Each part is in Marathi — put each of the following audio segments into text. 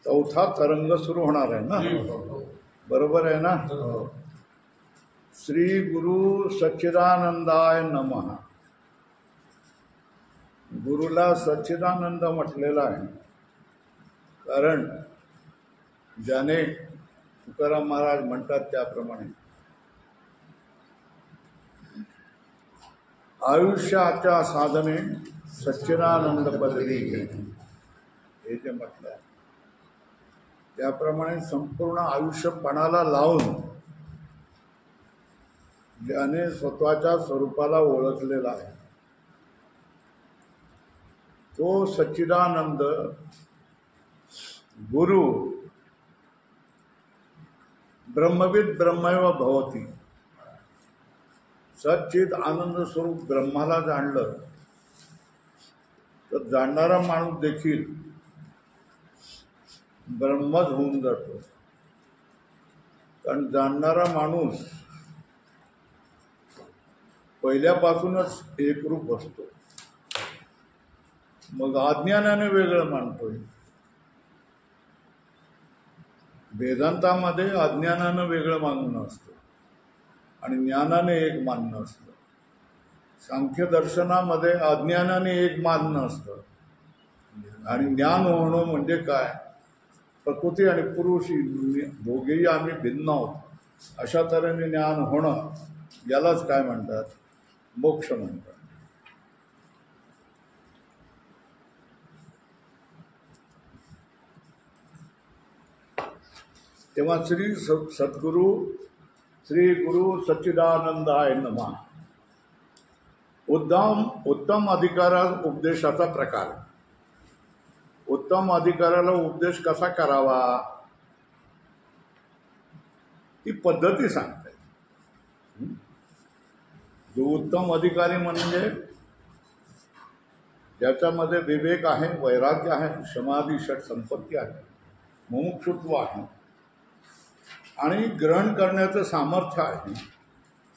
चौथा तरंग सुरू होणार आहे ना, बरोबर आहे ना. श्री गुरु सच्चिदानंदाय नमः. गुरुला सच्चिदानंद म्हटलेला आहे कारण ज्याने तुकाराम महाराज म्हणतात त्याप्रमाणे आयुष्याच्या साधने सच्चिदानंद पदवी घेणे हे जे म्हटलं आहे त्याप्रमाणे संपूर्ण आयुष्य पणाला लावून ज्याने स्वतःच्या स्वरूपाला ओळखलेला आहे तो सच्चिदानंद गुरु ब्रह्मविद ब्रह्मैव भवती. सच्चिद आनंद स्वरूप ब्रह्माला जाणलं तर जाणणारा माणूस देखील ब्रह्मच होऊन जातो. कारण जाणणारा माणूस पहिल्यापासूनच एकरूप असतो. मग अज्ञानाने वेगळं मानतोय. वेदांतामध्ये अज्ञानानं वेगळं मानणं असतं आणि ज्ञानाने एक मानणं असतं. सांख्य दर्शनामध्ये अज्ञानाने एक मानणं असतं आणि ज्ञान होणं म्हणजे काय, प्रकृती आणि पुरुष दोघेही आम्ही भिन्न आहोत अशा तऱ्हेने ज्ञान होणं यालाच काय म्हणतात, मोक्ष म्हणतात. तेव्हा श्री सद्गुरु श्री गुरु सच्चिदानंदाय नमः. उत्तम अधिकारा उपदेशाचा प्रकार. उत्तम अधिकाराला उपदेश कसा करावा ती पद्धती सांगते. जो उत्तम अधिकारी म्हणजे ज्याच्यामध्ये विवेक आहे, वैराग्य आहे, समाधी षट संपत्ती आहे, मुमुक्षुत्व आहे आणि ग्रहण करण्याचं सामर्थ्य आहे,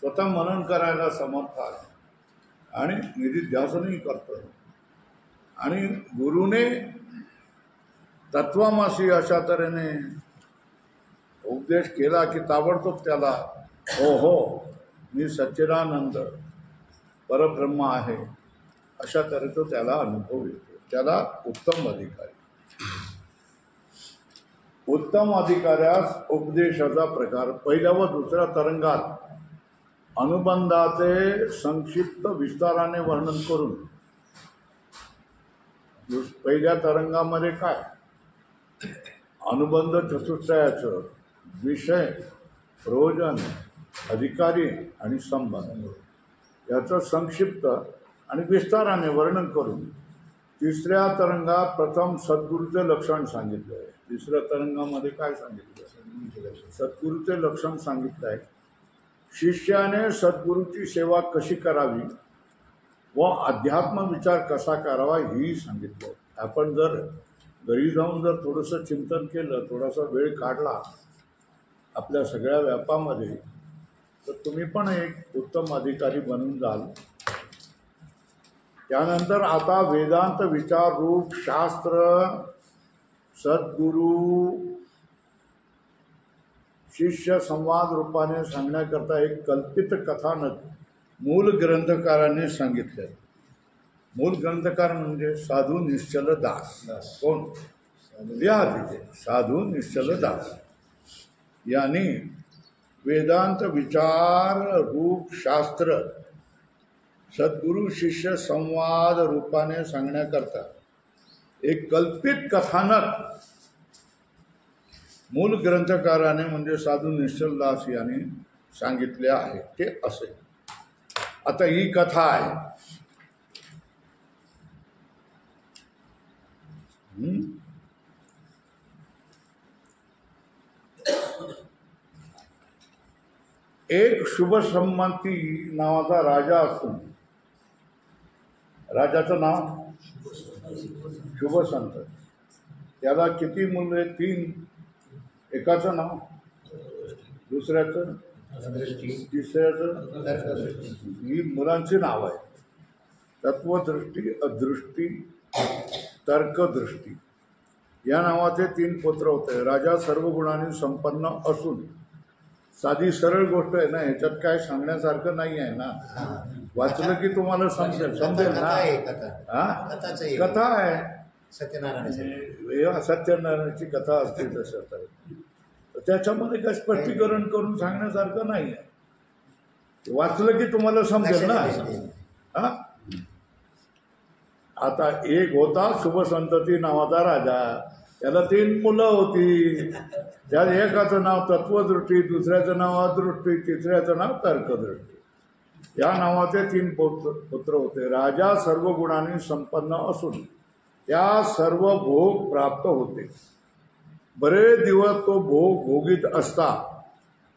स्वतः मनन करायला समर्थ आहे आणि निधिध्यासनही करतो. आणि गुरुने तत्वामासी अशा तऱ्हेने उपदेश केला की ताबडतोब त्याला हो मी सच्चिदानंद परब्रह्म आहे अशा तऱ्हेचा त्याला अनुभव येतो. त्याला उत्तम अधिकारी. उत्तम अधिकाऱ्यास उपदेशाचा प्रकार. पहिल्या व दुसऱ्या तरंगात अनुबंधाचे संक्षिप्त विस्ताराने वर्णन करून पहिल्या तरंगामध्ये काय अनुबंध चतुष्टयाचं विषय, प्रयोजन, अधिकारी आणि संबंध याचं संक्षिप्त आणि विस्ताराने वर्णन करून तिसऱ्या तरंगात प्रथम सद्गुरूचे लक्षण सांगितलं आहे. तिसऱ्या तरंगामध्ये काय सांगितलं, सद्गुरूचे लक्षण सांगितलं आहे. शिष्याने सद्गुरूची सेवा कशी करावी व अध्यात्म विचार कसा करावा हेही सांगितलं. आपण जर घरी जाऊन जर थोडंसं चिंतन केलं, थोडासा वेळ काढला आपल्या सगळ्या व्यापामध्ये तर तुम्ही पण एक उत्तम अधिकारी बनून जाल. त्यानंतर आता वेदांत विचार रूप शास्त्र सद्गुरू शिष्य संवाद रूपाने सांगण्याकरता एक कल्पित कथानक मूल ग्रंथकाराने सांगितले. मूल ग्रंथकार म्हणजे साधू निश्चल दास. कोण लिहा तिथे, साधू निश्चल दास यांनी वेदांत विचार रूप शास्त्र सद्गुरू शिष्य संवाद रूपाने सांगण्याकरता एक कल्पित कथानक मूल ग्रंथकाराने म्हणजे साधू निश्चल दास यांनी सांगितले आहे. ते असे. आता ही कथा आहे. एक शुभसंमती नावाचा राजा असून, राजाचं नाव शुभसंत. त्याला किती मुलं? 3. एकाचं नाव, दुसऱ्याचं, तिसऱ्याचं. ही मुलांची नाव आहे. तत्वदृष्टी, अदृष्टी, तर्कदृष्टी या नावाचे 3 पुत्र होते. राजा सर्व गुणांनी संपन्न असून, साधी सरळ गोष्ट आहे ना, ह्याच्यात काय सांगण्यासारखं नाही आहे ना. वाचलं की तुम्हाला समजेल ना. हा, कथा आहे, सत्यनारायणाची कथा असते तसं. तर त्याच्यामध्ये काय स्पष्टीकरण करून सांगण्यासारखं नाही आहे. वाचलं की तुम्हाला समजेल ना. हा, आता एक होता शुभसंतती नावाचा राजा. त्याला 3 मुलं होती. त्यात एकाचं नाव तत्वदृष्टी, दुसऱ्याचं नाव अदृष्टी, तिसऱ्याचं नाव तर्कदृष्टी. या नावाचे 3 पुत्र होते. राजा सर्व गुणांनी संपन्न असून त्या सर्व भोग प्राप्त होते. बरेच दिवस तो भोग भोगीत असता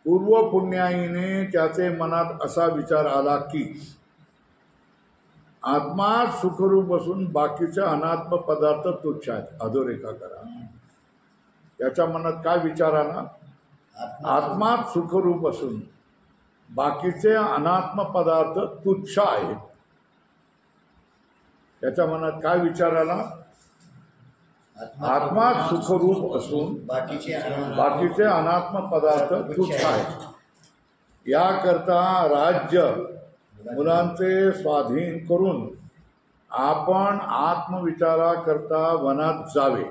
पूर्व पुण्याईने त्याचे मनात असा विचार आला की आत्मा सुखरूप असून बाकीचे अनात्म पदार्थ तुच्छ आहेत. अधोरेखा करा. त्याच्या मनात काय विचार आला? आत्मा सुखरूप असून बाकीचे अनात्म पदार्थ तुच्छ आहेत. त्याच्या मनात काय विचार आला? आत्मा सुखरूप असून बाकीचे अनात्म पदार्थ तुच्छ आहेत. याकरता राज्य मुलांचे स्वाधीन करून आपण आत्मविचाराकरता वनात जावे.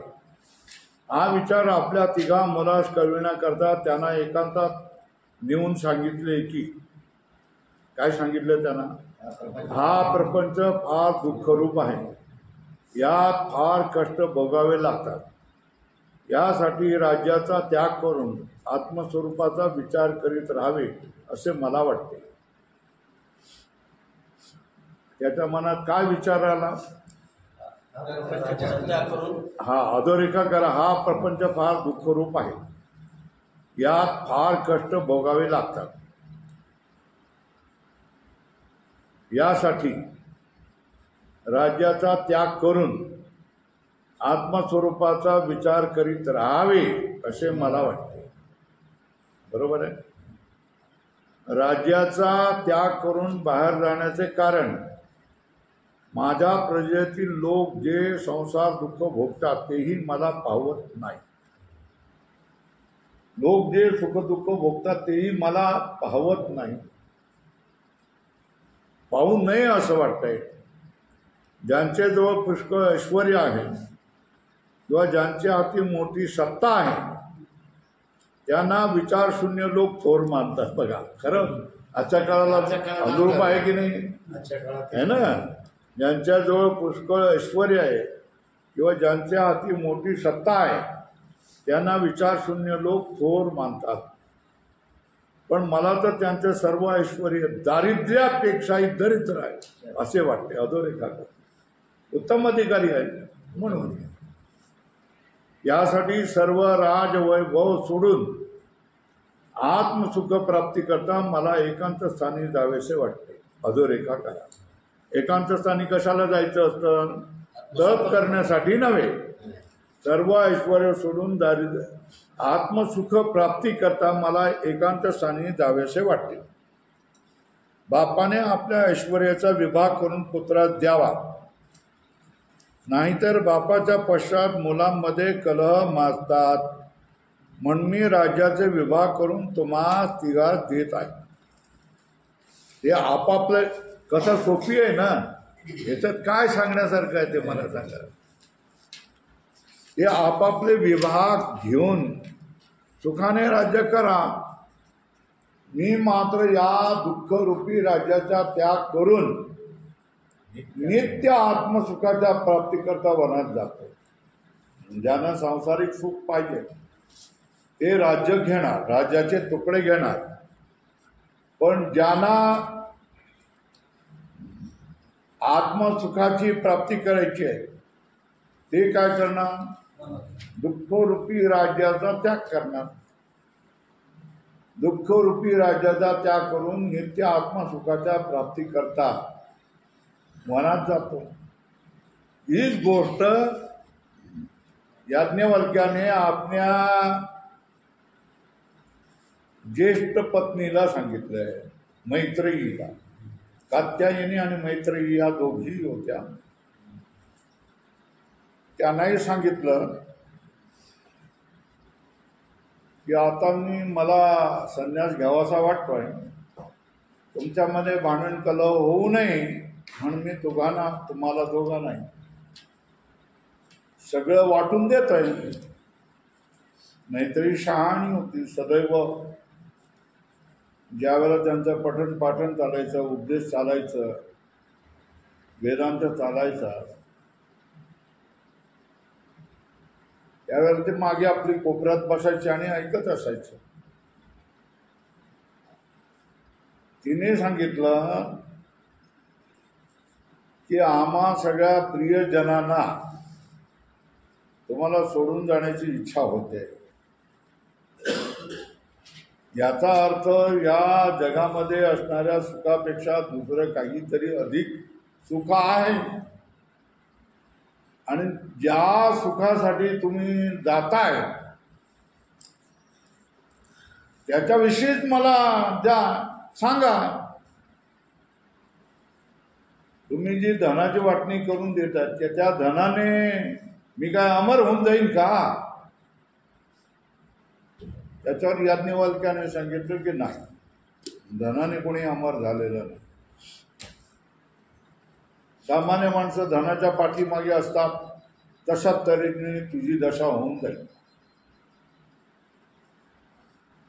हा विचार आपल्या 3 मुलास कळविण्याकरता त्यांना एकांतात नेऊन सांगितले की, काय सांगितले त्यांना? हा प्रपंच फार दुःखरूप आहे. यात फार कष्ट भोगावे लागतात. यासाठी राज्याचा त्याग करून आत्मस्वरूपाचा विचार करीत राहावे असे मला वाटते. त्याच्या मनात काय विचार आला? हा, अधोरेखा करा. हा प्रपंच फार दुःखरूप आहे. यात फार कष्ट भोगावे लागतात. यासाठी राज्याचा त्याग करून आत्मस्वरूपाचा विचार करीत राहावे असे मला वाटते. बरोबर आहे. राज्याचा त्याग करून बाहेर जाण्याचे कारण माझ्या प्रजेतील लोक जे संसार दुःख भोगतात तेही मला पाहवत नाही. लोक जे सुख दुःख भोगतात तेही मला पाहवत नाही. पाहू नये असं वाटतंय. ज्यांच्याजवळ पुष्कळ ऐश्वर आहे किंवा ज्यांच्या हाती मोठी सत्ता आहे त्यांना विचारशून्य लोक थोर मानतात. बघा, खरं आजच्या काळाला अनुरूप आहे की नाही? आहे ना. ज्यांच्याजवळ पुष्कळ ऐश्वर आहे किंवा ज्यांच्या हाती मोठी सत्ता आहे त्यांना विचारशून्य लोक थोर मानतात. पण मला तर त्यांचे सर्व ऐश्वर दारिद्र्यापेक्षाही दरिद्र आहे असे वाटते. अधोरेखा उत्तम अधिकारी आहे म्हणून. यासाठी सर्व राजवैभव सोडून आत्मसुख प्राप्ती करता मला एकांत स्थानी जावेसे वाटते. अधोरेखा करा. एकांत स्थानी कशाला जायचं असतं? तप करण्यासाठी नव्हे. सर्व ऐश्वर सोडून दारिद्र्य आत्मसुख प्राप्ती करता मला एकांत स्थानी जावेसे वाटते. बापाने आपल्या ऐश्वर्याचा विभाग करून पुत्रास द्यावा, नाहीतर बापाच्या पश्चात मुलांमध्ये कलह माजतात. म्हणून मी राज्याचे विभाग करून तुम्हाला 3 देत आहे. हे आपापलं कथा सोपी आहे ना. याच्यात काय सांगण्यासारखं आहे ते मला सांगा. हे आपापले विभाग घेऊन सुखाने राज्य करा. मी मात्र या दुःखरूपी राज्याचा त्याग करून नित्य आत्मसुखाच्या प्राप्तीकरता वनात जातो. ज्यांना सांसारिक सुख पाहिजे ते राज्य घेणार, राज्याचे तुकडे घेणार. पण ज्यांना आत्मसुखाची प्राप्ती करायची आहे ते काय करणार? दुःखरूपी राज्याचा त्याग करणार. दुःखरूपी राज्याचा त्याग करून नित्य आत्मसुखाच्या प्राप्ती करता वनात जातो. हीच गोष्ट याज्ञवल्क्याने आपल्या ज्येष्ठ पत्नीला सांगितलंय, मैत्रेयीला. कात्यायनी आणि मैत्रेयी या दोघीही होत्या. त्यांनाही सांगितलं की आता मला संन्यास घ्यावासा वाटतोय, तुमच्यामध्ये भांडण कलह होऊ नये म्हणून मी तुम्हाला दोघांनाही सगळं वाटून देत आहे. मैत्रेयी शहाणी होती. सदैव ज्यावेळेला त्यांचं पठण पाठण चालायचं, उपदेश चालायचं, वेदांत चालायचा, त्यावेळेला ते मागे आपली कोपऱ्यात बसायचे आणि ऐकत असायचं. तिने सांगितलं की आम्हा सगळ्या प्रियजनांना तुम्हाला सोडून जाण्याची इच्छा होते. याचा अर्थ या जगामध्ये असणाऱ्या सुखापेक्षा दुसरं काहीतरी अधिक सुख आहे आणि ज्या सुखासाठी तुम्ही जाताय त्याच्याविषयीच मला सांगा. तुम्ही जी धनाची वाटणी करून देतात त्या धनाने मी काय अमर होऊन जाईन का? त्याच्यावर याज्ञवल्क्याने सांगितलं की नाही, धनाने कोणी अमर झालेलं नाही. सामान्य माणसं धनाच्या पाठीमागे असतात, तशा तऱ्हेने तुझी दशा होऊन जाईल.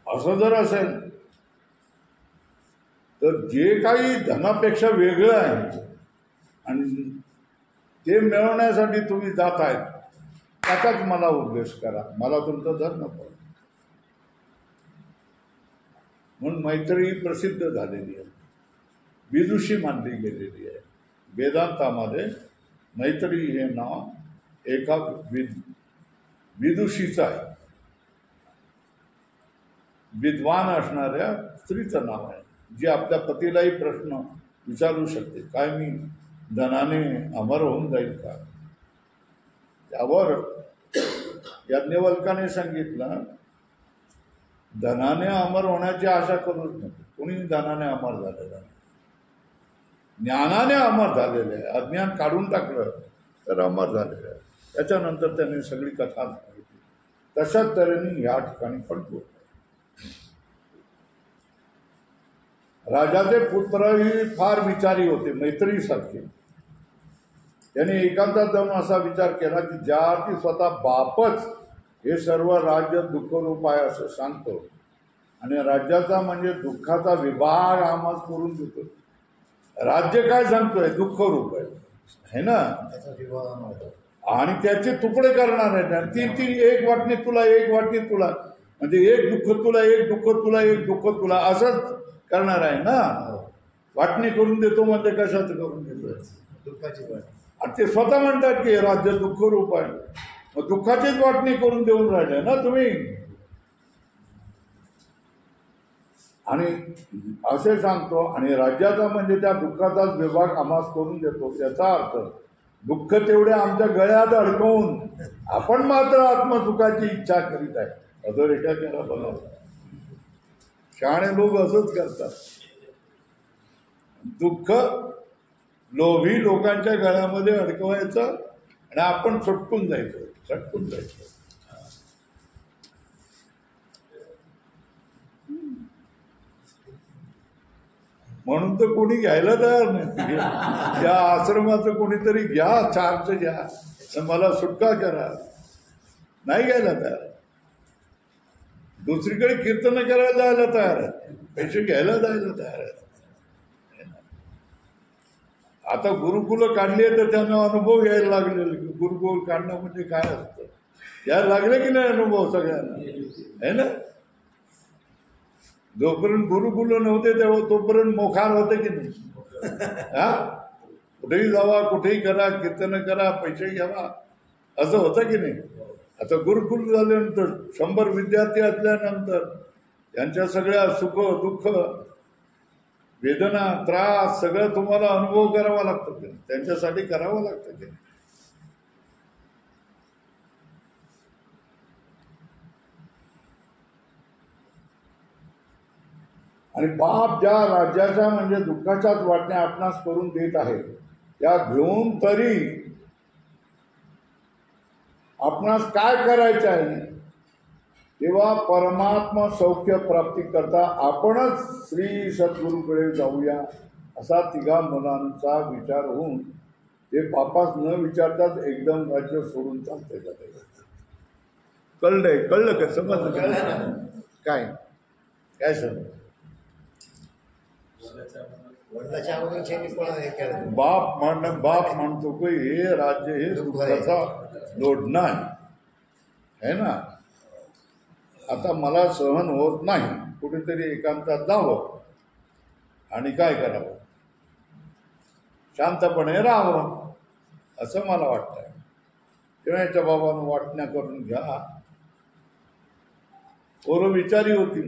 असं जर असेल तर जे काही धनापेक्षा वेगळं आहे आणि ते मिळवण्यासाठी तुम्ही जात आहेत त्याचाच मला उपदेश करा, मला तुमचं धन नको. म्हणून मैत्रेयी प्रसिद्ध झालेली आहे, विदुषी मानली गेलेली आहे. वेदांतामध्ये मैत्रेयी हे नाव एका विदुषीचं आहे, विद्वान असणाऱ्या स्त्रीचं नाव आहे, जी आपल्या पतीलाही प्रश्न विचारू शकते, काय मी धनाने अमर होऊन जाईल का? त्यावर याज्ञवल्क्याने सांगितलं, धनाने अमर होण्याची आशा करूच नको. कोणी धनाने अमर झालेलं नाही, ज्ञानाने अमर झालेलं आहे. अज्ञान काढून टाकलं तर अमर झालेलं आहे. त्याच्यानंतर त्याने सगळी कथा सांगितली. तशाच तऱ्हेने या ठिकाणी पण बोलतो. राजाचे पुत्रही फार विचारी होते, मैत्रेयीसारखे. त्याने एकांतात जाऊन असा विचार केला की ज्या अर्थी स्वतः बापच हे सर्व राज्य दुःखरूप आहे असं सांगतो आणि राज्याचा म्हणजे दुःखाचा विभाग आम्हाला करून देतो. राज्य काय सांगतोय? दुःखरूप आहे ना, आणि त्याचे तुकडे करणार आहेत. तीन एक वाटणी तुला, एक वाटणी तुला, म्हणजे एक दुःख तुला, एक दुःख तुला, एक दुःख तुला, असंच करणार आहे ना. वाटणी करून देतो म्हणजे कशाचं करून देतोय? दुःखाची वाटणी. आणि ते स्वतः म्हणतात की राज्य दुःखरूप आहे, मग दुःखाचीच वाटणी करून देऊन राहिले ना तुम्ही. आणि असे सांगतो, आणि राज्याचा म्हणजे त्या दुःखाचाच विभाग आम्हास करून देतो. याचा अर्थ दुःख तेवढे आमच्या गळ्यात अडकवून आपण मात्र आत्मसुखाची इच्छा करीत आहे. अधोरेखा केला बघा, शहाणे लोक असंच करतात. दुःख लोभी लोकांच्या गळ्यामध्ये अडकवायचं आणि आपण सटकून जायचं. म्हणून तर कोणी घ्यायला तयार नाही. या आश्रमाचं कोणीतरी घ्या, चार्ज घ्या, मला सुटका करा, नाही घ्यायला तयार. दुसरीकडे कीर्तन करायला जायला तयार आहे, पैसे घ्यायला जायला तयार आहे. आता गुरुकुलं काढली आहे तर त्यांना अनुभव यायला लागले. गुरुकुल काढणं म्हणजे काय असतं यायला लागले की नाही अनुभव सगळ्यांना, आहे ना. जोपर्यंत गुरुकुलं नव्हते तेव्हा तोपर्यंत मोखार होते की नाही. हा, कुठेही जावा, कुठेही करा, कीर्तन करा, पैसे घ्यावा, असं होतं की नाही. आता गुरुकुल झाल्यानंतर 100 विद्यार्थी असल्यानंतर त्यांच्या सगळ्या सुख दुःख वेदना त्रास सगळं तुम्हाला अनुभव करावा लागतं, त्यांच्यासाठी करावं लागतं. आणि बाप ज्या राज्याच्या म्हणजे दुःखाच्याच वाटण्या आपणास करून देत आहे त्या घेऊन तरी आपणास काय करायचं आहे, तेव्हा परमात्मा सौख्य प्राप्ती करता आपणच श्री सद्गुरूकडे जाऊया असा तिघा मुलांचा विचार होऊन ते बापास न विचारताच एकदम राज्य सोडून चालते जाते. कळलं का? समजलं का? काय काय समज? बाप म्हणतो की हे राज्य हे दुःखाचा लोढणं आहे ना. आता मला सहन होत नाही, कुठेतरी एकांतात जावं आणि काय करावं, शांतपणे राहावं असं मला वाटतंय. तेव्हा याच्या बाबांनो वाटण्या करून घ्या. पोरं विचारी होती,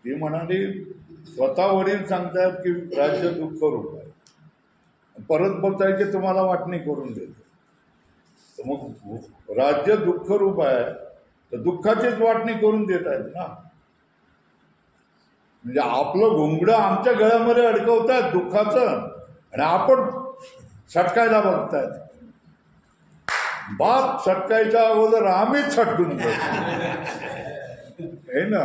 ती म्हणाली स्वतः वडील सांगतात की राज्य दुःख रूप आहे, परत बोलताय की तुम्हाला वाटणी करून देतो. मग राज्य दुःख रूप आहे तर दुःखाचीच वाटणी करून देत आहेत ना. म्हणजे आपलं घुंगडं आमच्या गळ्यामध्ये अडकवतात दुःखाचं आणि आपण सटकायला बघतायत. बाप सटकायच्या अगोदर आम्हीच सटकून हे ना.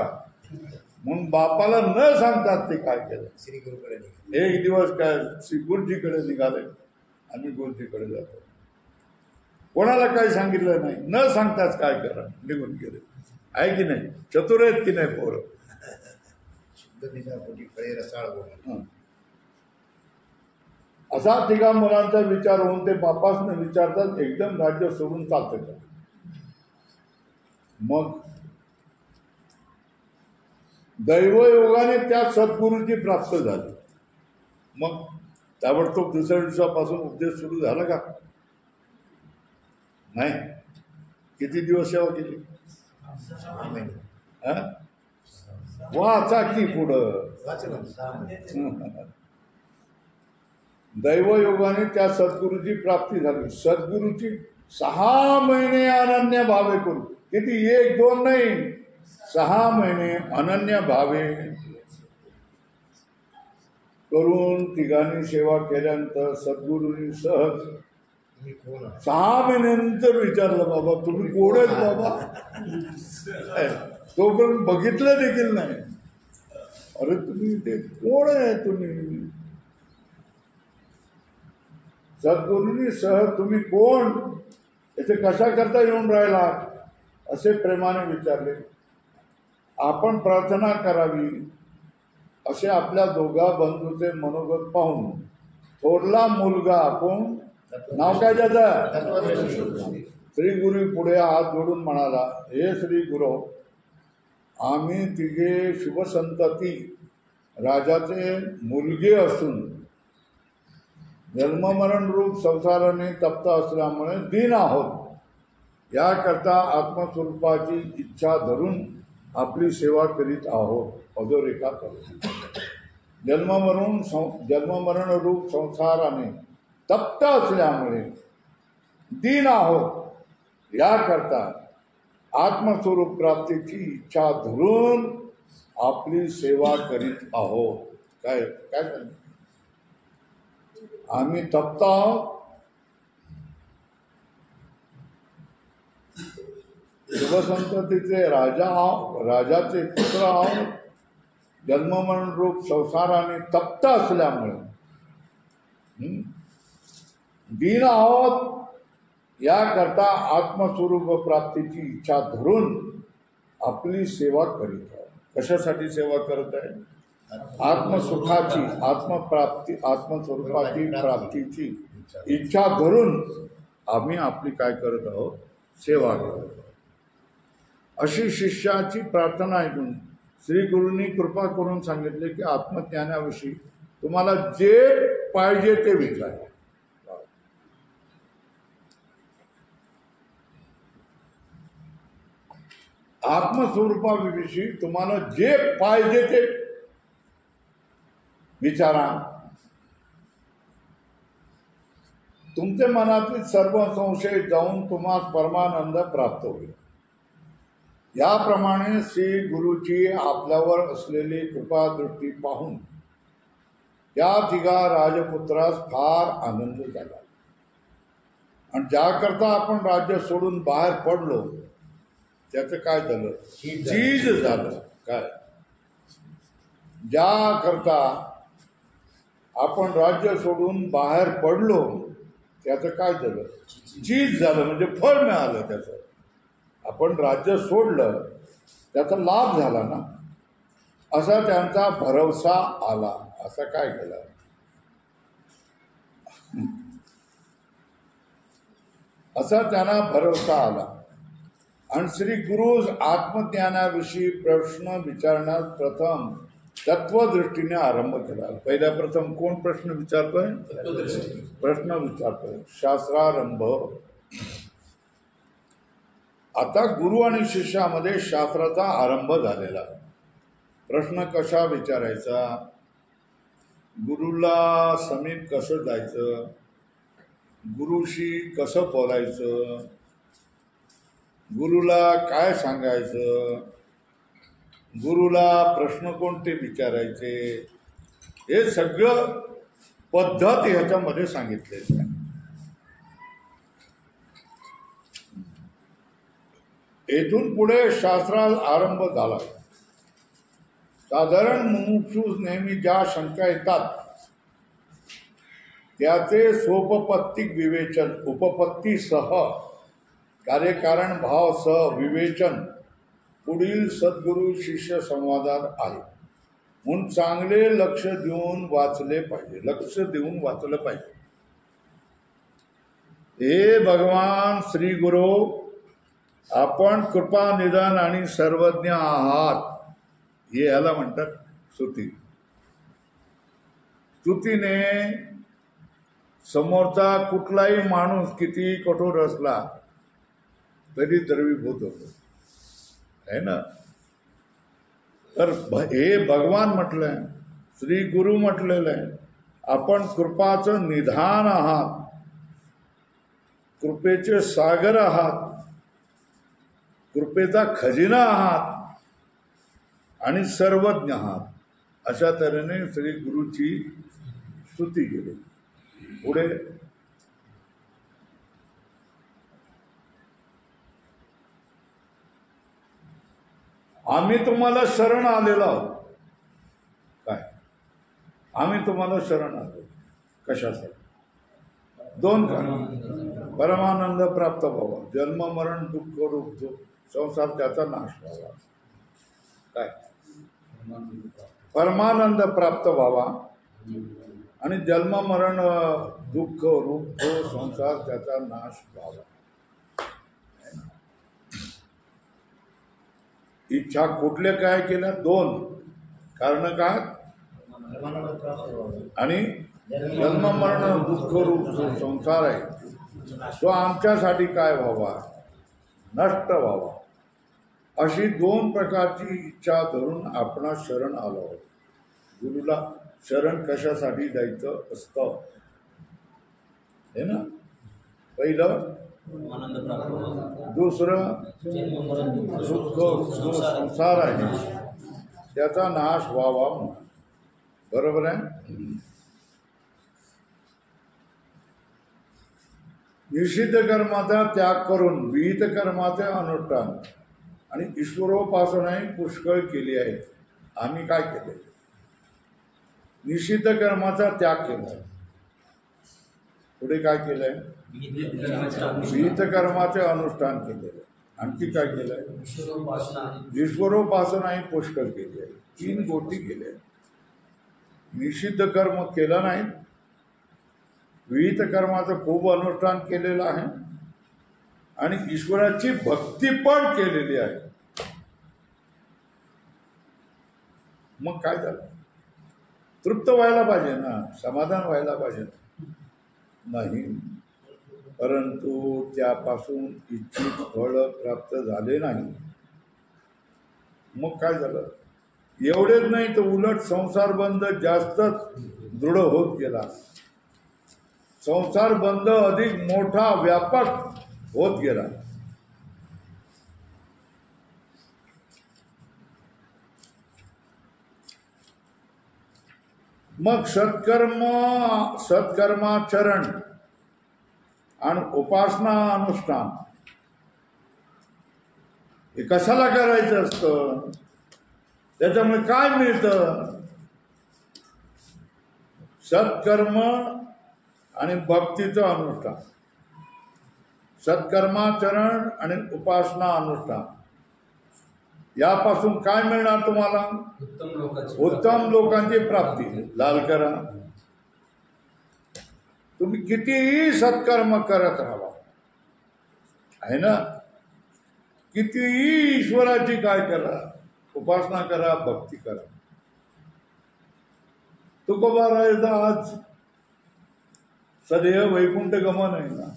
म्हणून बापाला न सांगतात ते काय केलं. श्री गुरुकडे एक दिवस काय श्री गुरुजीकडे निघाले, आम्ही गुरुजीकडे जातो. कोणाला काही सांगितलं नाही, न सांगताच काय करा निघून गेले. आहे की नाही? चतुर आहेत की नाही पोरं? असा तिघा मुलांचा विचार होऊन ते बापासने विचारतात एकदम राज्य सोडून चालते. मग दैवयोगाने त्या सद्गुरूची प्राप्त झाली. मग ताबडतोब दुसऱ्या दिवसापासून उपदेश सुरू झाला का? नाही. किती दिवस सेवा केली? 6 महिने. वाचा की पुढं. दैवयोगाने त्या सद्गुरूची प्राप्ती झाली. सद्गुरूची 6 महिने अनन्य भावे करू. किती? 1-2 नाही, 6 महिने अनन्य भावे करून तिघांनी सेवा केल्यानंतर सद्गुरूंनी सहज 6 महिन्यानंतर विचारलं, बाबा तुम्ही कोण आहेत बाबा? तोपर्यंत बघितलं देखील नाही. अरे तुम्ही ते कोण आहे तुम्ही? सद्गुरूंनी सहज तुम्ही कोण, याचे कशा करता येऊन राहिला असे प्रेमाने विचारले. आपण प्रार्थना करावी असे आपल्या दोघा बंधूचे मनोगत पाहून थोरला मुलगा कोण, नाव काय त्याचं, श्री गुरु पुढे हात जोडून म्हणाला, हे श्री गुरु, आम्ही तिघे शुभसंतती राजाचे मुलगे असून जन्ममरण रूप संसाराने तप्त असल्यामुळे दीन आहोत. याकरता आत्मस्वरूपाची इच्छा धरून आपली सेवा करीत आहोत. अधोरेखा करू. जन्ममरण रूप संसाराने तप्त असल्यामुळे दीन आहोत. याकरता आत्मस्वरूप प्राप्तीची इच्छा धरून आपली सेवा करीत आहोत. काय काय आम्ही तप्त आहोत, शुभसंततीचे राजा आहोत, राजाचे पुत्र आहोत. जन्ममरण रूप संसाराने तप्त असल्यामुळे दीन आहोत. याकरता आत्मस्वरूप प्राप्तीची इच्छा धरून आपली सेवा करीत आहोत. कशासाठी सेवा करत आहे? आत्मसुखाची, आत्मप्राप्ती, आत्मस्वरूपाची प्राप्तीची इच्छा धरून आम्ही आपली काय करत आहोत? सेवा करत आहोत. अशी शिष्याची प्रार्थना ऐकून श्री गुरूंनी कृपा करून सांगितले की आत्मज्ञानाविषयी तुम्हाला जे पाहिजे ते विचारा. आत्मस्वरूपाविषयी तुम्हाला जे पाहिजे ते विचारा. तुमचे मनातील सर्व संशय जाऊन तुम्हाला परमानंद प्राप्त होईल. याप्रमाणे श्री गुरुची आपल्यावर असलेली कृपादृष्टी पाहून त्या तिघा राजपुत्रास फार आनंद झाला. आणि ज्याकरता आपण राज्य सोडून बाहेर पडलो त्याचं काय झालं? चीज झालं. काय? ज्याकरता आपण राज्य सोडून बाहेर पडलो त्याचं काय झालं? चीज झालं, म्हणजे फळ मिळालं त्याचं. आपण राज्य सोडलं त्याचा लाभ झाला ना, असा त्यांचा भरवसा आला. असा काय केला? असा त्यांना भरवसा आला. आणि श्री गुरु आत्मज्ञानाविषयी प्रश्न विचारण्यास प्रथम तत्वदृष्टीने आरंभ केला. पहिल्या प्रथम कोण प्रश्न विचारतोय? प्रश्न विचारतोय, शास्त्रारंभ. आता गुरु आणि शिष्यामध्ये शास्त्राचा आरंभ झालेला. प्रश्न कशा विचारायचा, गुरुला समीप कसं जायचं, गुरुशी कसं बोलायचं, गुरुला काय सांगायचं, गुरुला प्रश्न कोणते विचारायचे, हे सगळं पद्धत ह्याच्यामध्ये सांगितलेली आहे. येथून पुढे शास्त्राला आरंभ झाला. साधारण मुमुक्षू नेहमी ज्या शंका येतात त्याचे सोपपत्तिक विवेचन, उपपत्तीसह कार्यकारण भाव सह विवेचन पुढील सद्गुरु शिष्य संवादात आहे. म्हणून चांगले लक्ष देऊन वाचले पाहिजे, लक्ष देऊन वाचलं पाहिजे. हे भगवान श्री गुरु, आपण कृपा निदान आणि सर्वज्ञ आहात. हे याला म्हणतात स्तुती. स्तुतीने समोरचा कुठलाही माणूस किती कठोर असला तरी द्रवीभूत होतो, है ना. तर हे भगवान म्हटलंय, श्री गुरु म्हटलेलं आहे, आपण कृपाचं निधान आहात, कृपेचे सागर आहात, कृपेचा खजिना आहात आणि सर्वज्ञ आहात. अशा तऱ्हेने श्री गुरुची स्तुती केली. पुढे आम्ही तुम्हाला शरण आलेलो आहोत. काय? आम्ही तुम्हाला शरण आलो कशासाठी? दोन कारण. परमानंद प्राप्त व्हावा, जन्म मरण दुःख रूप जो संसार त्याचा नाश व्हावा. काय? परमानंद प्राप्त व्हावा आणि जन्म मरण दुःख रूप जो संसार त्याचा नाश व्हावा. इच्छा कुठल्या काय केल्या? दोन कारण. काय? आणि जन्म मरण दुःख रूप जो संसार आहे तो आमच्यासाठी काय व्हावा? नष्ट व्हावा. अशी दोन प्रकारची इच्छा धरून आपण शरण आलो. गुरुला शरण कशासाठी जायचं असतं? हे ना. पहिलं दुसरं दुःख जो संसार आहे त्याचा नाश व्हावा. बरोबर आहे. निषिद्ध कर्माचा त्याग करून विहित कर्माचे अनुष्ठान आणि ईश्वरोपासनाही पुष्कळ केली आहे. आम्ही काय केले? निषिद्ध कर्माचा त्याग केला. पुढे काय केलंय? विहित कर्माचे अनुष्ठान केलेलं. आणखी काय केलंय? ईश्वरोपासनाही पुष्कळ केली आहे. तीन गोष्टी केल्या. निषिद्ध कर्म केलं नाही, विहित कर्माचं खूप अनुष्ठान केलेलं आहे आणि ईश्वराची भक्ती पण केलेली आहे. मग काय झालं? तृप्त व्हायला पाहिजे ना, समाधान व्हायला पाहिजे नाही. परंतु त्यापासून इच्छित फळ प्राप्त झाले नाही. मग काय झालं? एवढेच नाही तर उलट संसार बंध जास्तच दृढ होत गेला. संसार बंध अधिक मोठा व्यापक होत गेला. मग सत्कर्माचरण आणि उपासना अनुष्ठान हे कशाला करायचं असतं? त्याच्यामुळे काय मिळतं? सत्कर्म आणि भक्तीचं अनुष्ठान, सत्कर्माचरण आणि उपासना अनुष्ठान यापासून काय मिळणार तुम्हाला? उत्तम लोकांची प्राप्ती. लाल करा. तुम्ही कितीही सत्कर्म करत राहा, आहे ना, कितीही ईश्वराची काय करा, उपासना करा, भक्ती करा. तुकोबारायचा आज सदैव वैकुंठ गमन आहे ना,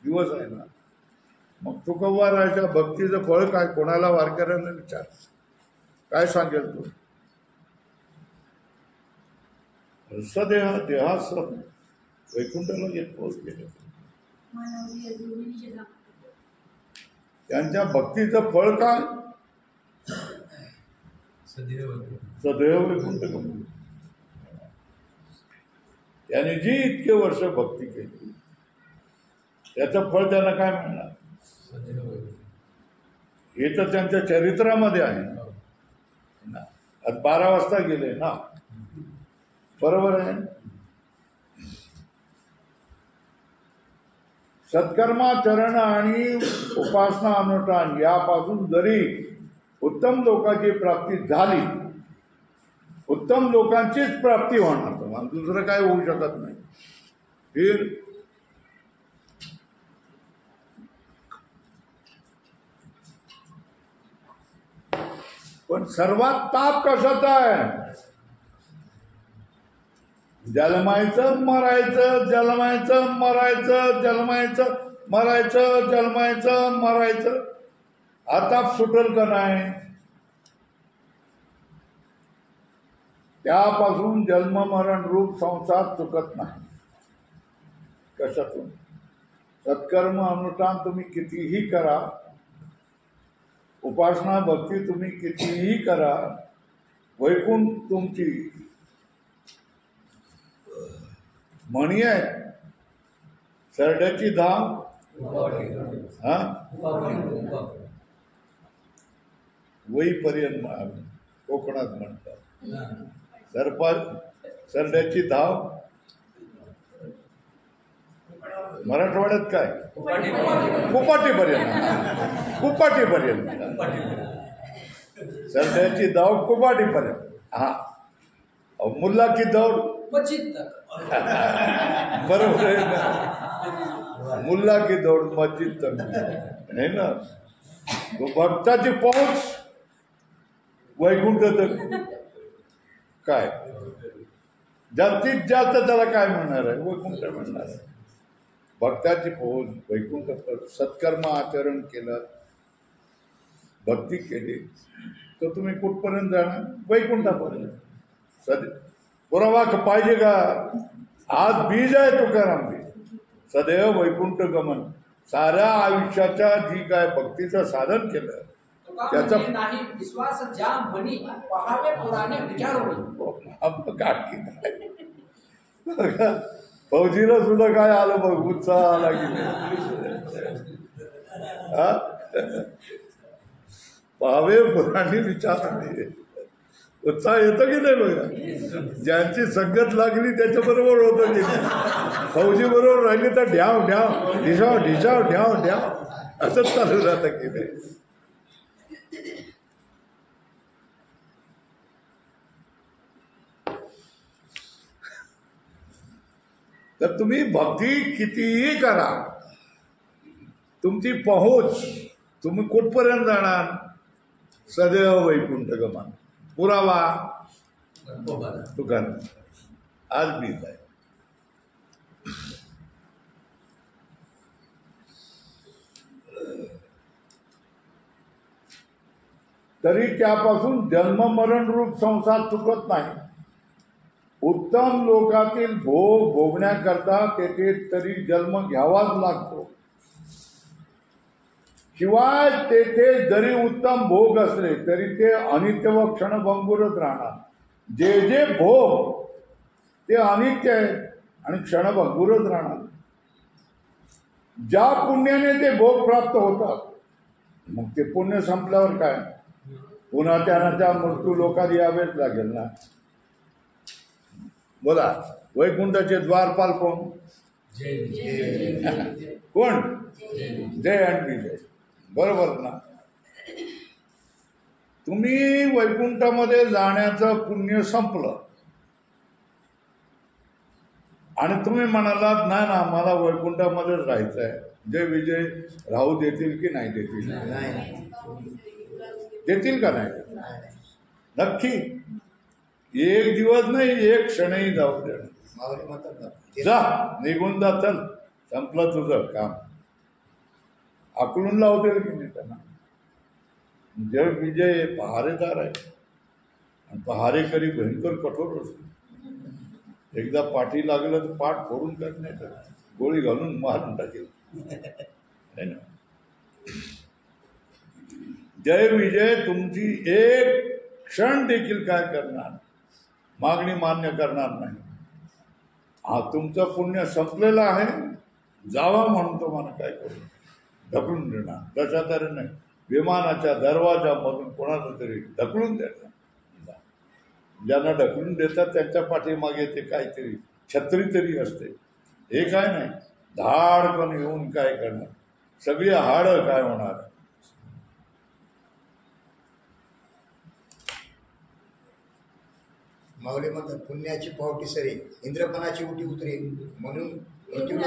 दिवस आहे ना. मग तुकोबारायच्या भक्तीचं फळ काय? कोणाला वारकऱ्यांना विचार, काय सांगेल तू? सदेह देहास वैकुंठाला येत पोहोच गेले. त्यांच्या भक्तीचं फळ काय? सदैव वैकुंठ गमन. त्याने जी इतके वर्ष भक्ती केली त्याचं फळ त्यांना काय मिळणार? हे तर त्यांच्या चरित्रामध्ये आहे ना. आज 12 वाजता गेले ना, बरोबर आहे. सत्कर्माचरण आणि उपासना अनुष्ठान यापासून जरी उत्तम लोकांची प्राप्ती झाली, उत्तम लोकांचीच प्राप्ती होणार, तुम्हाला दुसरं काय होऊ शकत नाही. फिर पण सर्वात ताप कशाचा आहे? जन्मायचं मरायचं, जन्मायचं मरायचं, जन्मायचं मरायचं, जन्मायचं मरायचं. आता सुटेल का नाही? त्यापासून जन्म मरण रूप संसार चुकत नाही. कशातून? सत्कर्म अनुष्ठान तुम्ही कितीही करा, उपासना भक्ती तुम्ही कितीही करा, वैकुंठ तुमची म्हणी आहे, सरड्याची धाम वहीपर्यंत कोकणात म्हणतात. सरड्याची धाव मराठवाड्यात काय? कुपाटीपर्यंत. सरड्याची धाव कुपाटीपर्यंत. हा, मुल्ला की दौड बरोबर आहे ना. मुल्ला की दौड मस्जिद तक आहे ना. भक्ताची पहुंच वैकुंठ तक. काय जास्तीत जास्त त्याला काय म्हणणार आहे? वैकुंठ म्हणणार आहे. भक्ताची पोहोच वैकुंठ. सत्कर्म आचरण केलं, भक्ती केली तर तुम्ही कुठपर्यंत जाणार? वैकुंठापर्यंत. पुरावा पाहिजे का? आज बीज आहे तुकाराम बीज. सदैव वैकुंठ गमन. साऱ्या आयुष्याच्या जी काय भक्तीचं साधन केलं त्याचा विश्वास ज्या म्हणी पहावे पुराणे विचारोनी. फौजीला सुद्धा काय आलं बघ, उत्साह आला की पहावे पुराणे विचारोनी. उत्साह येतो की नाही बघा? ज्यांची संगत लागली त्याच्याबरोबर होतं की फौजी बरोबर राहिली तर ढ्याव ढ्याव ढिसाव ढिसाव ढ्याव ढ्याव असंच चालू राहतं की नाही. तर तुम्ही भक्ती कितीही करा, तुमची पहुंच तुम्ही कुठपर्यंत जाणार? सदैव वैकुंठ गमन. पुरावा तुकाराम आज बीज आहे. तरी त्यापासून जन्म मरण रूप संसार चुकत नाही. उत्तम लोकातील भोग भोगण्याकरता तेथे तरी जन्म घ्यावाच लागतो. शिवाय तेथे जरी उत्तम भोग असले तरी ते अनित्य व क्षणभंगूरच राहणार. जे जे भोग ते अनित्य आहे आणि क्षणभंगुरच राहणार. ज्या पुण्याने ते भोग प्राप्त होतात, मग ते पुण्य संपल्यावर काय, पुन्हा त्यांना त्या मृत्यू लोकात यावेच लागेल ना. बोला, वैकुंठाचे द्वारपाल कोण? कोण? जय आणि विजय. बरोबर ना. तुम्ही वैकुंठामध्ये जाण्याचं पुण्य संपलं आणि तुम्ही म्हणालात नाही ना मला वैकुंठामध्येच राहायचं आहे, जय विजय राहू देतील की नाही देतील? देतील का नाही? नक्की. एक दिवस नाही, एक क्षणही जाऊ दे. जा, निघून जा, चल, संपलं तुझं काम. आकलून लावतील की नाही त्यांना? जय विजय पहारेदार आहे आणि पहारेकरी भयंकर कठोर असतो. एकदा पाठी लागलं तर पाठ फोडून करण्यात गोळी घालून मारून टाकेल. जय विजय तुमची एक क्षण देखील काय करणार, मागणी मान्य करणार नाही. हा तुमचं पुण्य संपलेलं आहे, जावा म्हणून तुम्हाला काय करू, ढकलून देणार. कशा तऱ्हेने विमानाच्या दरवाजामधून कोणाला तरी ढकलून देतात. ज्यांना ढकलून देतात त्यांच्या पाठीमागे ते काहीतरी छत्री तरी असते. हे काय नाही, धाडकन येऊन काय करणार, सगळी हाडं काय होणार. माऊली म्हणतात पुण्याची पावटी सरी, इंद्रपणाची उठी उतरी, म्हणून मृत्यू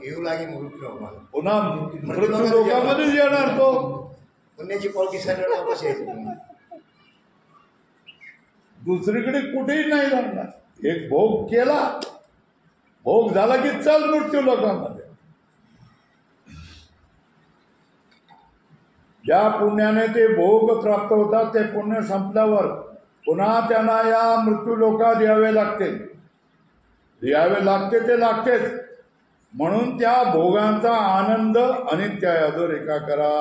येऊ लागे मृत्यू. पुन्हा मृत्यू लोकांमध्येच येणार तो. पुण्याची पावटी सरी वापस यायची, दुसरीकडे कुठेही नाही जाणार. एक भोग केला, भोग झाला की चल मृत्यू लोकांमध्ये. ज्या पुण्याने ते भोग प्राप्त होतात ते पुण्य संपल्यावर पुन्हा त्यांना या मृत्यू लोकात यावे लागते. यावे लागते ते लागतेच. म्हणून त्या भोगांचा आनंद अनित्य आहे. अधोरेखा करा,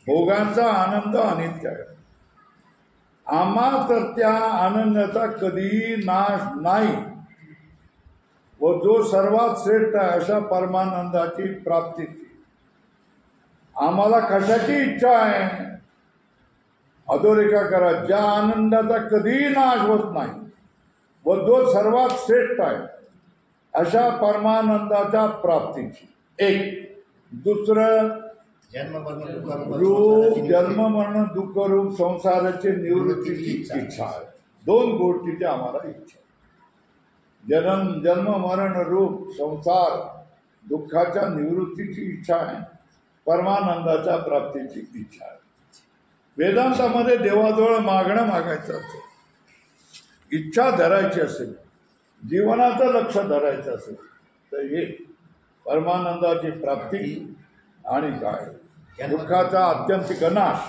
भोगांचा आनंद अनित्य आहे. आम्हा तर त्या आनंदाचा कधीही नाश नाही व जो सर्वात श्रेष्ठ आहे अशा परमानंदाची प्राप्ती. आम्हाला कशाची इच्छा आहे? अधोरेखा करा, ज्या आनंदाचा कधीही नाश होत नाही व जो सर्वात श्रेष्ठ आहे अशा परमानंदाच्या प्राप्तीची. एक. दुसरं रूप जन्म मरण दुःख रूप संसाराची निवृत्तीची इच्छा आहे. दोन गोष्टीची आम्हाला इच्छा. जन्म मरण रूप संसार दुःखाच्या निवृत्तीची इच्छा आहे, परमानंदाच्या प्राप्तीची इच्छा आहे. वेदांतामध्ये देवाजवळ मागणं मागायचं असेल, इच्छा धरायची असेल, जीवनाचं लक्ष धरायचं असेल तर हे परमानंदाची प्राप्ती आणि काय दुःखाचा आत्यंतिक नाश.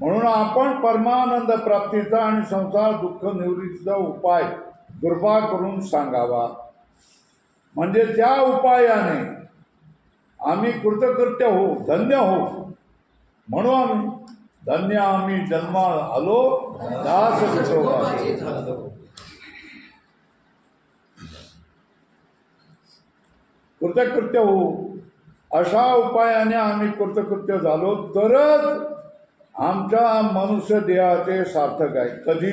म्हणून आपण परमानंद प्राप्तीचा आणि संसार दुःख निवृत्तीचा उपाय कृपा करून सांगावा. म्हणजे त्या उपायाने आम्ही कृतकृत्य होऊ, धन्य होऊ. म्हणू आम्ही धन्य आम्ही जन्मा आलो दास विठोबाचे. कृतकृत्य होऊ अशा उपायाने आम्ही कृतकृत्य झालो तरच आमच्या मनुष्य देहाचे सार्थक आहे. कधी?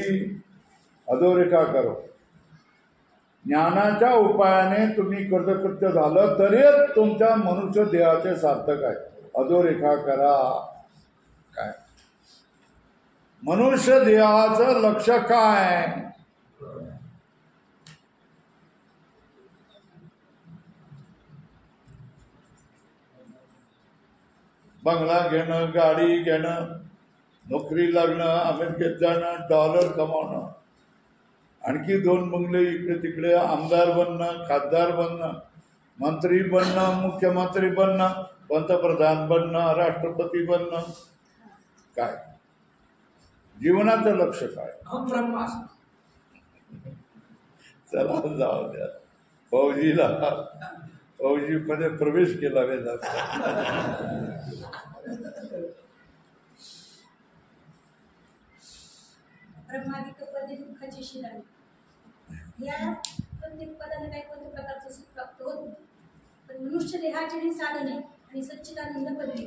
अधोरेखा करो. ज्ञानाच्या उपायाने तुम्ही कृतकृत्य झालं तरीच तुमच्या मनुष्य देहाचे सार्थक आहे. अधोरेखा करा. काय मनुष्य देहाचं लक्ष काय? बंगला घेणं, गाडी घेणं, नोकरी लागणं, अमेरिकेत जाणं, डॉलर कमावणं, आणखी 2 बंगले इकडे तिकडे, आमदार बनणं, खासदार बनणं, मंत्री बनणं, मुख्यमंत्री बनणं, पंतप्रधान बनणं, राष्ट्रपती बनणं. काय जीवनाचं लक्ष काय? चला जाऊ द्या. फौजीमध्ये प्रवेश केला वेदांत. ब्रह्मादिक पदे दुःखाची शिरावी. या प्रत्येक पदाने काही कोणत्या प्रकारचं सुख प्राप्त होत नाही. पण मनुष्य देहाचे जे साधने आणि सच्चिदानंद पदवी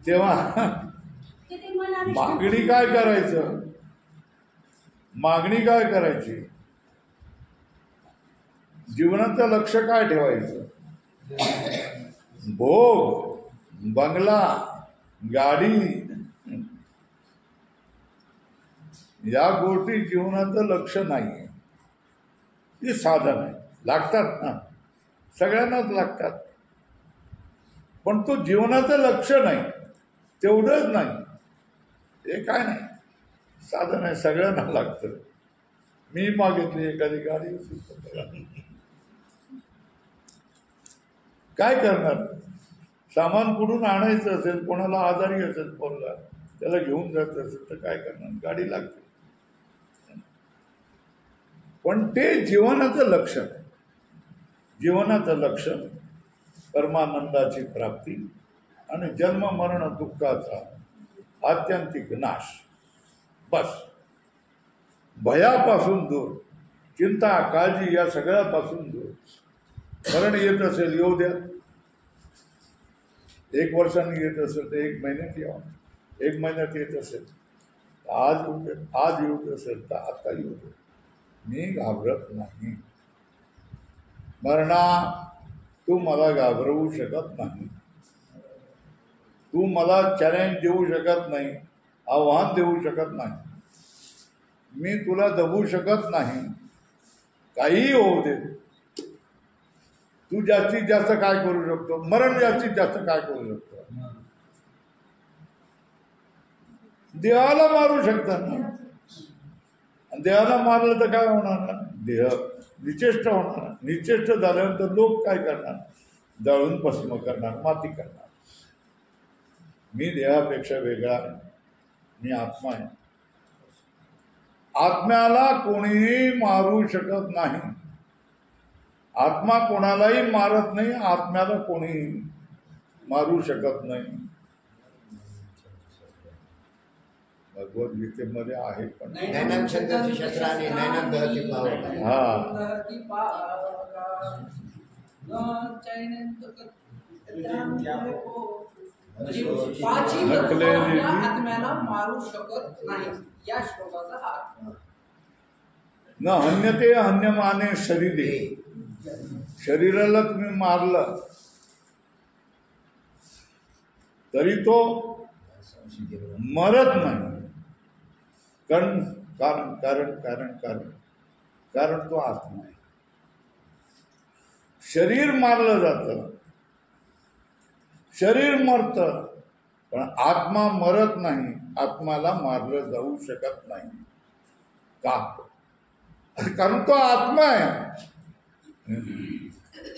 तेव्हा ते ते मन आणि मागणी काय करायचं, मागणी काय करायची, जीवनाचं लक्ष काय ठेवायचं. भोग, बंगला, गाडी या गोष्टी जीवनाचं लक्ष नाही. ही साधन आहे, लागतात ना, सगळ्यांनाच लागतात. पण तो जीवनाचं लक्ष नाही, तेवढंच नाही. हे काय नाही, साधन आहे, सगळ्यांना लागतं. मी मागितली एखादी गाडी, काय करणार. सामान कुठून आणायचं असेल, कोणाला आजारी असेल पोरला, त्याला घेऊन जायचं असेल तर काय करणार, गाडी लागते. पण ते जीवनाचं लक्ष आहे. जीवनाचं लक्ष परमानंदाची प्राप्ती आणि जन्म मरण दुःखाचा आत्यंतिक नाश. बस. भयापासून दूर, चिंता काळजी या सगळ्यापासून दूर. मरण येत असेल येऊ द्या, 1 वर्षाने येत असेल तर 1 महिन्यात यावं, 1 महिन्यात येत असेल आज येऊ असेल तर आता येऊ दे. मी घाबरत नाही. मरणा, तू मला घाबरवू शकत नाही. तू मला चॅलेंज देऊ शकत नाही, आव्हान देऊ शकत नाही. मी तुला दबू शकत नाही. काहीही होऊ दे. तू जास्तीत जास्त काय करू शकतो, मरण जास्तीत जास्त काय करू शकतो. देहाला मारू शकतात ना. देहाला मारलं तर काय होणार ना, देह निचेष्ट होणार. निचेष्ट झाल्यानंतर लोक काय करणार, जळून भस्म करणार, माती करणार. मी देहापेक्षा वेगळा आहे, मी आत्मा आहे. आत्म्याला कोणीही मारू शकत नाही. आत्मा कोणालाही मारत नाही, आत्म्याला कोणीही मारू शकत नाही. भगवद्गीतेमध्ये आहे. पण नैनम छंदसी शस्त्राने नैनम दहती पावका. आत्म्याला मारू शकत नाही. या श्लोकाचा अर्थ. न हन्यते हन्यमाने शरीरे. शरीराला तुम्ही मारलं तरी तो मरत नाही. कारण कारण कारण कारण कारण तो आत्मा आहे. शरीर मारलं जातं, शरीर मरतं, पण आत्मा मरत नाही. आत्माला मारलं जाऊ शकत नाही. का? कारण तो आत्मा आहे.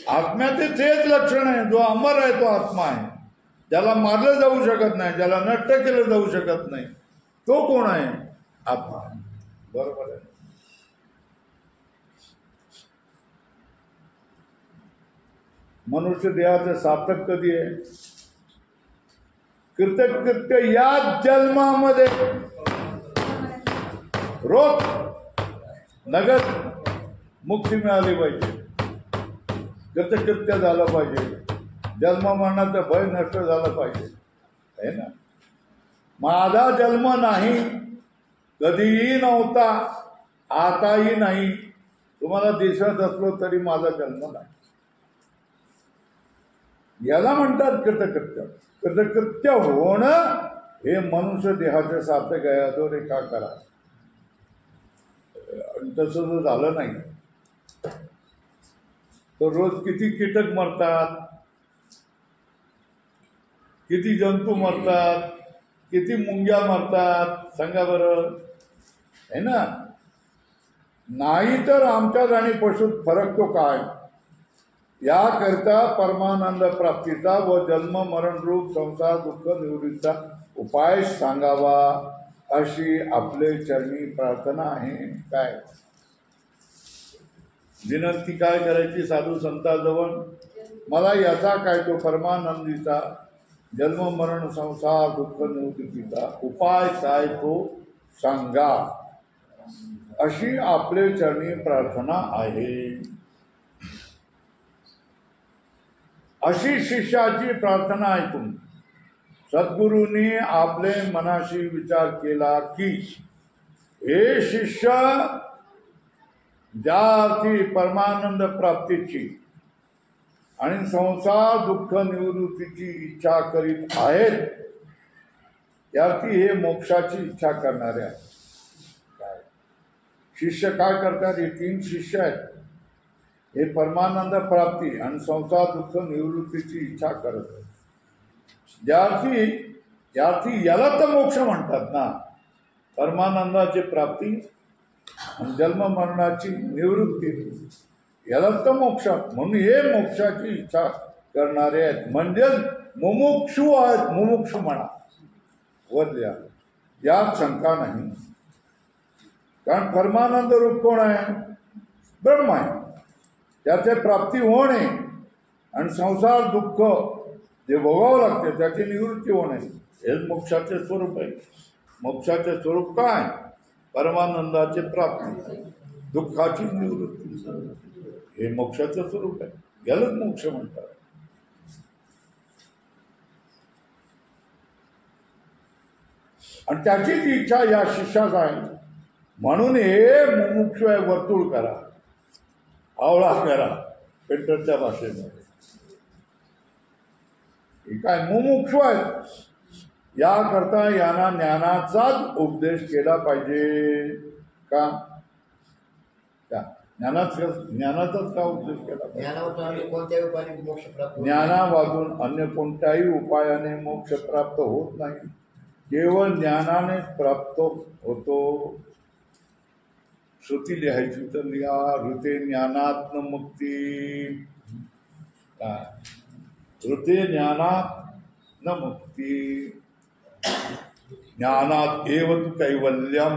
आत्म्याचे तेच लक्षण आहे. जो अमर आहे तो आत्मा आहे. ज्याला मारलं जाऊ शकत नाही, ज्याला नष्ट केलं जाऊ शकत नाही, तो कोण आहे? आत्मा. बरोबर आहे. मनुष्य देहाचं सार्थक कधी आहे? कृतकृत्य या जन्मामध्ये. रोज नगद मुक्ती मिळाली पाहिजे, कृतकृत्य झालं पाहिजे, जन्म मरणाचं भय नष्ट झालं पाहिजे, आहे ना. माझा जन्म नाही, कधीही नव्हता, आताही नाही. तुम्हाला दिसत असलो तरी माझा जन्म नाही. याला म्हणतात कृतकृत्य. कृतकृत्य होणं हे मनुष्य देहाचे सार्थक आहे. अधोरेखा करा. तसं जर झालं नाही तर रोज किती कीटक मरतात, किती जंतू मरतात, किती मुंग्या मरतात, सांगा बरं, है ना. नाही तर आमच्यात आणि पशुत फरक तो काय? याकरिता परमानंद प्राप्तीचा व जन्म मरण रूप संसार दुःख निवृत्तीचा उपाय सांगावा अशी आपले चरणी प्रार्थना आहे. काय विनंती काय करायची साधू संतांजवळ? मला याचा काय तो परमानंदीचा जन्म मरण संसार दुःख निवृत्तीचा उपाय काय तो सांगा, अशी आपले चरणी प्रार्थना आहे. अशी शिष्याची प्रार्थना ऐकून सद्गुरूंनी आपले मनाशी विचार केला की हे शिष्य ज्या अर्थी परमानंद प्राप्तीची आणि संसार दुःख निवृत्तीची इच्छा करीत आहेत, त्यार्थी हे मोक्षाची इच्छा करणारे आहेत. काय शिष्य काय करतात? हे 3 शिष्य आहेत. हे परमानंद प्राप्ती आणि संसार दुःख निवृत्तीची इच्छा करत आहेत. त्यार्थी याला तर मोक्ष म्हणतात ना, परमानंदाची प्राप्ती आणि जन्म मरणाची निवृत्ती, याला तर मोक्ष. म्हणून हे मोक्षाची इच्छा करणारे आहेत, म्हणजे मुमुक्षु आहेत. मुमुक्षु म्हणा वर यात शंका नाही. कारण परमानंद रूप कोण आहे? ब्रह्म आहे. त्याचे प्राप्ती होणे आणि संसार दुःख जे भोगावं लागते त्याची निवृत्ती होणे हेच मोक्षाचे स्वरूप आहे. मोक्षाचे स्वरूप काय? परमानंदाची प्राप्ती, दुःखाची निवृत्ती, हे मोक्षाचं स्वरूप आहे. यालाच मोक्ष म्हणतात. आणि त्याचीच इच्छा या शिष्याचा आहे. म्हणून हे मुमुक्षु आहे, वर्तुळ करा, आवळा करा पेंटरच्या भाषेमध्ये. हे काय मुमुक्षु आहेत. याकरता यांना ज्ञानाचाच उपदेश केला पाहिजे. का ज्ञानाचाच का उपदेश केला पाहिजे? ज्ञानावादून अन्य कोणत्याही उपायाने मोक्ष प्राप्त होत नाही, केवळ ज्ञानानेच प्राप्त होतो. श्रुती लिहायची तर लिहा, ऋते ज्ञानात न मुक्ती. ऋते ज्ञानात न मुक्ती, ज्ञानात एव तु कैवल्यम.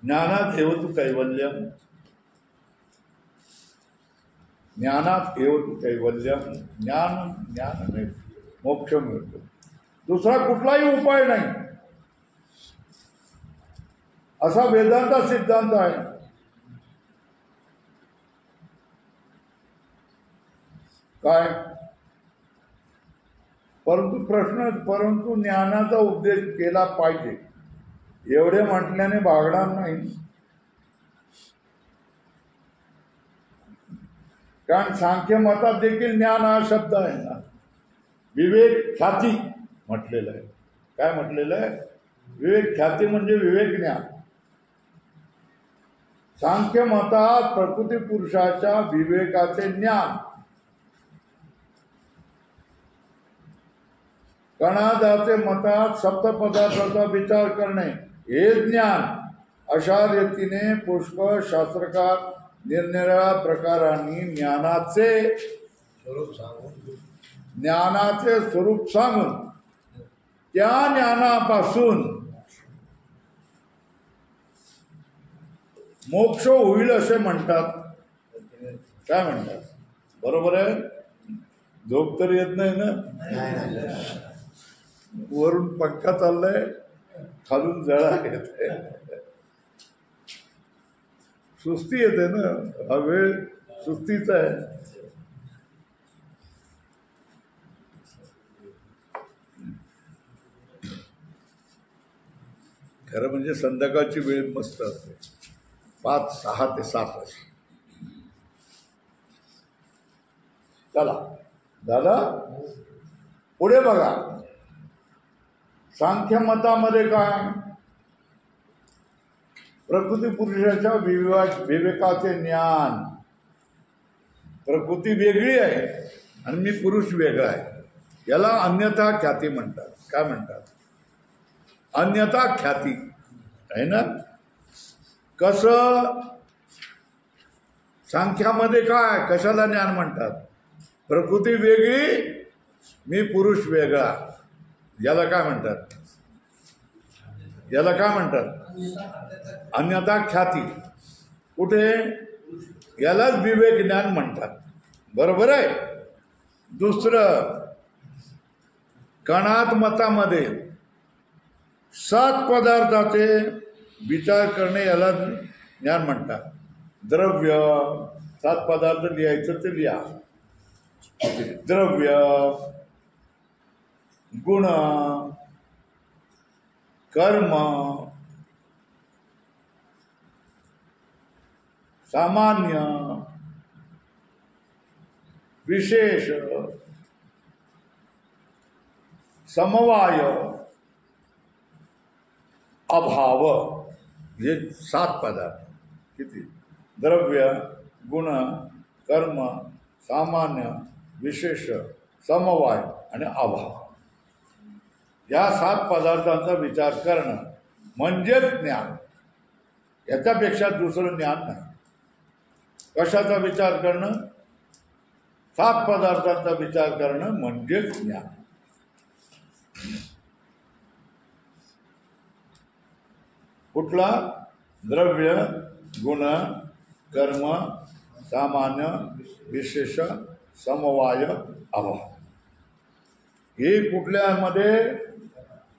ज्ञानात एव तु कैवल्यम, ज्ञानात एव तु कैवल्यम. ज्ञानाने मोक्ष मिळतो. दुसरा कुठलाही उपाय नाही असा वेदांचा सिद्धांत आहे. काय? परंतु ज्ञानाचा उपदेश केला पाहिजे एवढे म्हटल्याने भागणार नाही. कारण सांख्य मतात देखील ज्ञान हा शब्द आहे ना, विवेक ख्याती म्हटलेलं आहे. काय म्हटलेलं आहे? विवेक ख्याती म्हणजे विवेक ज्ञान. सांख्य मतात प्रकृती पुरुषाच्या विवेकाचे ज्ञान, कणादाचे मतात सप्तपदार्थाचा विचार करणे हे ज्ञान. अशा रीतीने पुष्कळ शास्त्रकार निरनिराळ्या प्रकारांनी ज्ञानाचे स्वरूप सांगून त्या ज्ञानापासून मोक्ष होईल असे म्हणतात. काय म्हणतात? बरोबर आहे? झोप तर येत नाही ना? वरून पंखा चाललाय, खालून जळा येते, सुस्ती येते ना. हा वेळ सुस्तीचा आहे. खरं म्हणजे संध्याकाळची वेळ मस्त असते, 5, 6 ते 7 अशी. चला दादा पुढे बघा. सांख्य मतामध्ये काय? प्रकृती पुरुषाच्या विवेकाचे ज्ञान. प्रकृती वेगळी आहे आणि मी पुरुष वेगळा आहे, याला अन्यथा ख्याती म्हणतात. काय म्हणतात? अन्यथा ख्याती आहे ना. कसं? सांख्यामध्ये काय, कशाला ज्ञान म्हणतात? प्रकृती वेगळी, मी पुरुष वेगळा, याला काय म्हणतात? याला काय म्हणतात? अन्यथा ख्याती. कुठे? यालाच विवेक ज्ञान म्हणतात. बरोबर आहे. दुसरं, कणात मतामध्ये 7 पदार्थाचे विचार करणे याला ज्ञान म्हणतात. द्रव्य, 7 पदार्थ लिहायचं ते लिहा. द्रव्य, गुण, कर्म, सामान्य, विशेष, समवाय, अभाव. हे 7 पदार्थ. किती? द्रव्य, गुण, कर्म, सामान्य, विशेष, समवाय आणि अभाव. या 7 पदार्थांचा विचार करणं म्हणजेच ज्ञान. याच्यापेक्षा दुसरं ज्ञान नाही. कशाचा विचार करणं? 7 पदार्थांचा विचार करणं म्हणजेच ज्ञान. कुठला? द्रव्य, गुण, कर्म, सामान्य, विशेष, समवाय, अभाव. हे कुठल्यामध्ये?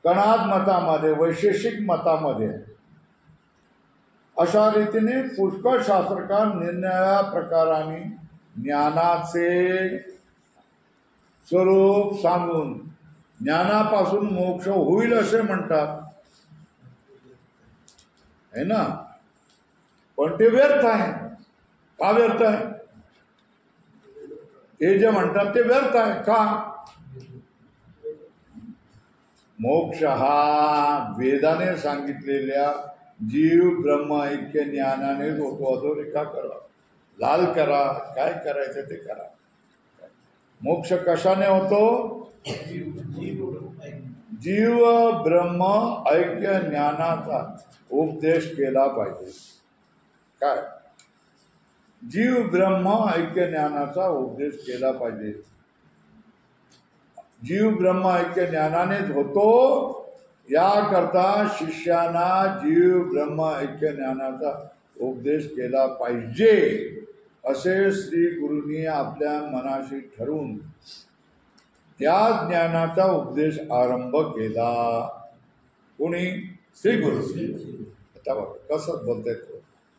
कणाद मतामध्ये, वैशेषिक मतामध्ये. अशा रीतीने पुष्कळ शास्त्रकार निरनिराळ्या प्रकाराने ज्ञानाचे स्वरूप सांगून ज्ञानापासून मोक्ष होईल असे म्हणतात, है ना. पण ते व्यर्थ आहे. का व्यर्थ आहे? ते जे म्हणतात ते व्यर्थ आहे. का? मोक्ष हा वेदाने सांगितलेल्या जीव ब्रह्म ऐक्य ज्ञानानेच होतो. अधोरेखा करा, लाल करा, काय करायचं ते करा. मोक्ष कशाने होतो? जीव ब्रह्म ऐक्य ज्ञानाचा उपदेश केला पाहिजे. काय? जीव ब्रह्म ऐक्य ज्ञानाचा उपदेश केला पाहिजे. जीव ब्रह्म ऐक्य ज्ञानानेच होतो. याकरता शिष्यांना जीव ब्रह्म ऐक्य ज्ञानाचा उपदेश केला पाहिजे असे श्री गुरूंनी आपल्या मनाशी ठरवून त्या ज्ञानाचा उपदेश आरंभ केला. कोणी? श्री गुरु. आता बघा कसं बोलतायत.